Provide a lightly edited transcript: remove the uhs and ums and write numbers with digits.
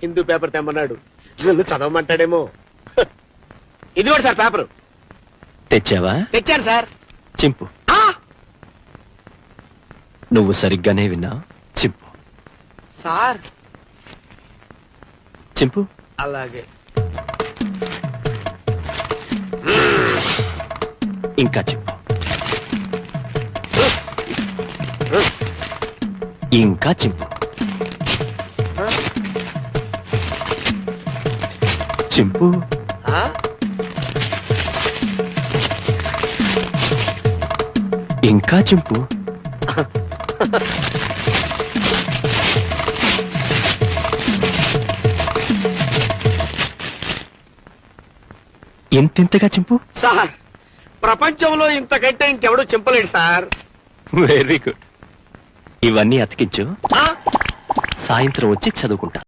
Hindu paper తెమ్మన్నాడు. నన్ను చదవమంటాడేమో. ఇది కూడా సార్ పేపరు. తెచ్చావా? తెచ్చాను సార్. చింపు. నువ్వు సరిగ్గానే విన్నావు. చింపు. సార్ చింపు. అలాగే. ఇంకా చింపు. ఇంకా చింపు. చింపు. ఇంకా చింపు. ఇంతెంతగా చింపు. సార్ ప్రపంచంలో ఇంతకంటే ఇంకెవడూ చింపలేడు సార్. Very good. ఇవన్నీ అతికించు. సాయంత్రం వచ్చి చదువుకుంటా.